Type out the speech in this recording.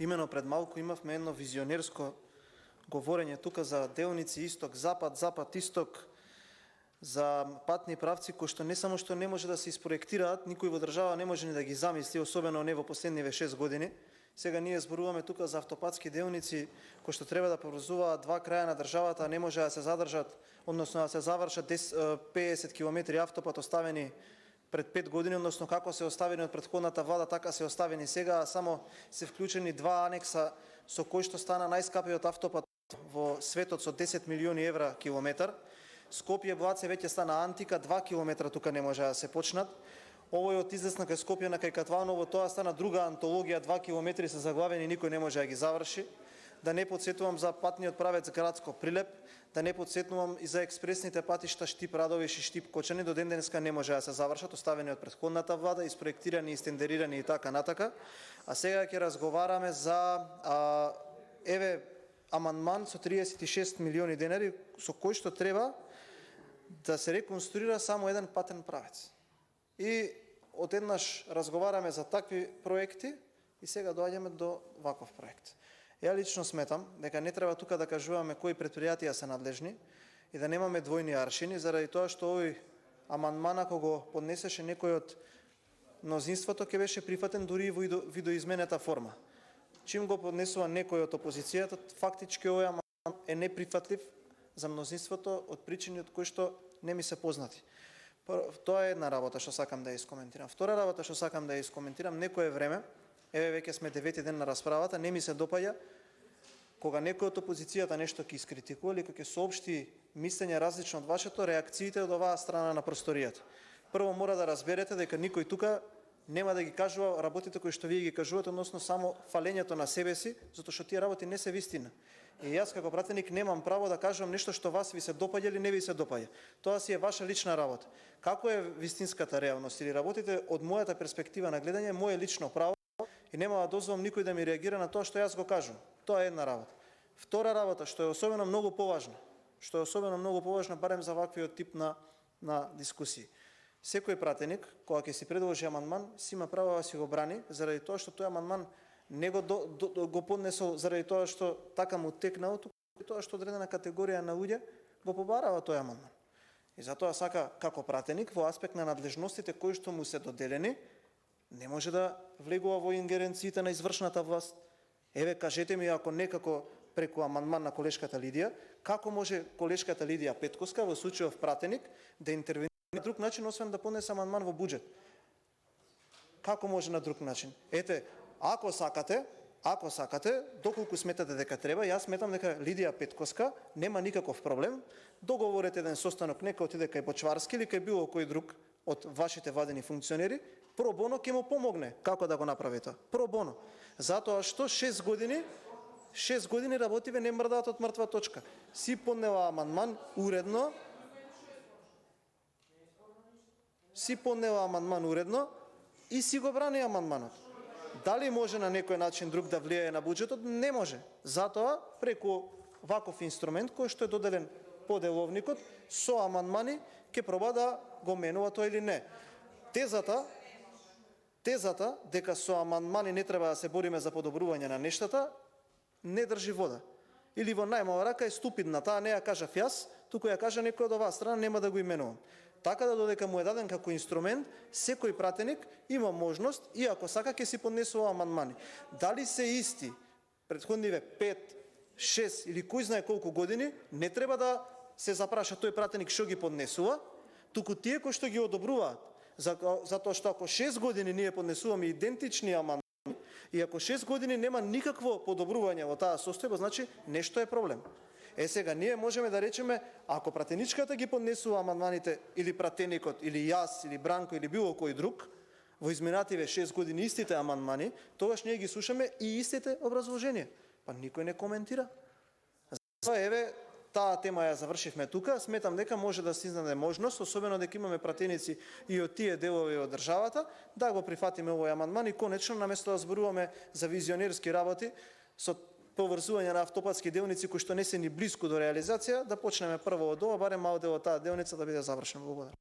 Имено пред малку имавме едно визионерско говорење тука за делници исток-запад, запад-исток, за патни правци кои што не само што не може да се испроектираат, никој во држава не може ни да ги замисли, особено не во последниве 6 години. Сега ние зборуваме тука за автопатски делници кои што треба да поврзуваат два краја на државата, не може да се задржат, односно да се завршат 50 км автопат оставени пред 5 години, односно како се оставени од претходната влада, така се оставени сега, а само се вклучени два анекса со кои што стана најскапиот автопат во светот со 10 милиони евра километар. Скопје-Блаце веќе стана антика, 2 километра тука не може да се почнат. Овој од излезна кај Скопје на кај Катваново, тоа стана друга антологија, 2 километри се заглавени, никој не може да ги заврши. Да не подсетувам за патниот правец Градско Прилеп, да не подсетувам и за експресните патишта Штип-Радовиш и Штип-Кочани, до ден денеска не може да се завршат, оставени од претходната влада, испроектирани, истендерирани и така натака. А сега ќе разговараме за амандман со 36 милиони денари, со кој што треба да се реконструира само еден патен правец. И одеднаш разговараме за такви проекти и сега доаѓаме до ваков проект. Ја лично сметам дека не треба тука да кажуваме кои предпријатија се надлежни и да немаме двојни аршини, заради тоа што овој амандман, ако го поднесеше некој од мнозинството, ќе беше прифатен дури и во видоизменета форма. Чим го поднесува некој од опозицијата, фактички овој амандман е неприфатлив за мнозинството од причини од кои што не ми се познати. Тоа е една работа што сакам да ја искоментирам. Втора работа што сакам да ја искоментирам, некое време, еве веќе сме 9 ден на расправата, не ми се допаѓа кога некој од опозицијата нешто ќе искритикува или кога ќе соопшти мислење различно од вашето, реакциите од оваа страна на просторијата. Прво мора да разберете дека никој тука нема да ги кажува работите кои што вие ги кажувате, односно само фалењето на себе си, затоа што тие работи не се вистина. И јас како пратеник немам право да кажувам нешто што вас ви се допаѓа или не ви се допаѓа. Тоа си е ваша лична работа. Како е вистинската реалност или работите од мојата перспектива на гледање, мое лично право и нема да дозволам никој да ми реагира на тоа што јас го кажувам. Тоа е една работа. Втора работа што е особено многу поважна, барем за ваквиот тип на дискусии. Секој пратеник, кога ќе си предложи амандман, си има право да си го брани, заради тоа што тој амандман не го поднесол заради тоа што така му текнал, туку тоа што одредена категорија на луѓе го побарава тој амандман. И затоа сака како пратеник во аспект на надлежностите кои што му се доделени, не може да влегува во ингеренциите на извршната власт. Еве, кажете ми, ако некако преку амандман на колешката Лидија, како може колешката Лидија Петковска во случајов пратеник да интервенира на друг начин, освен да поднесе амандман во буџет? Како може на друг начин? Ете, ако сакате, доколку сметате дека треба, јас сметам дека Лидија Петковска нема никаков проблем, договорете еден состанок, нека отиде кај Бочварски или кај било кој друг од вашите владени функционери, про боно ќе му помогне како да го направи тоа. Про боно. Затоа што 6 години работиве не мрдаат од мртва точка. Си поднела амандман уредно, и си го брани амандманот. Дали може на некој начин друг да влијае на буџетот? Не може. Затоа преку ваков инструмент кој што е доделен по деловникот, со амандмани ќе проба да го менува тоа или не. Тезата дека со амандмани не треба да се бориме за подобрување на нештата не држи вода. Или во најмала рака е ступидна, таа не ја кажав јас, туку ја кажа некој од оваа страна, нема да го именувам. Така да додека му е даден како инструмент, секој пратеник има можност и ако сака ќе си поднесува амандмани. Дали се исти претходниве 5, 6 или кој знае колку години, не треба да се запраша тој пратеник што ги поднесува, туку тие кои што ги одобруваат. Затоа што ако 6 години ние поднесуваме идентични амандмани и ако 6 години нема никакво подобрување во таа состојба, значи нешто е проблем. Сега ние можеме да речеме, ако пратеничката ги поднесува амандманите или пратеникот, или јас, или Бранко, или било кој друг, во изминативе 6 години истите амандмани, тогаш ние ги слушаме и истите образложенија. Па никој не коментира. Затоа еве, таа тема ја завршивме тука, сметам дека може да се изнаде можност, особено дека имаме пратеници и од тие делови од државата, да го прифатиме овој амандман и конечно, наместо да зборуваме за визионерски работи, со поврзување на автопатски делници кои што не се ни блиску до реализација, да почнеме прво од ова, барем мал дел од таа делница да биде завршена. Благодарам.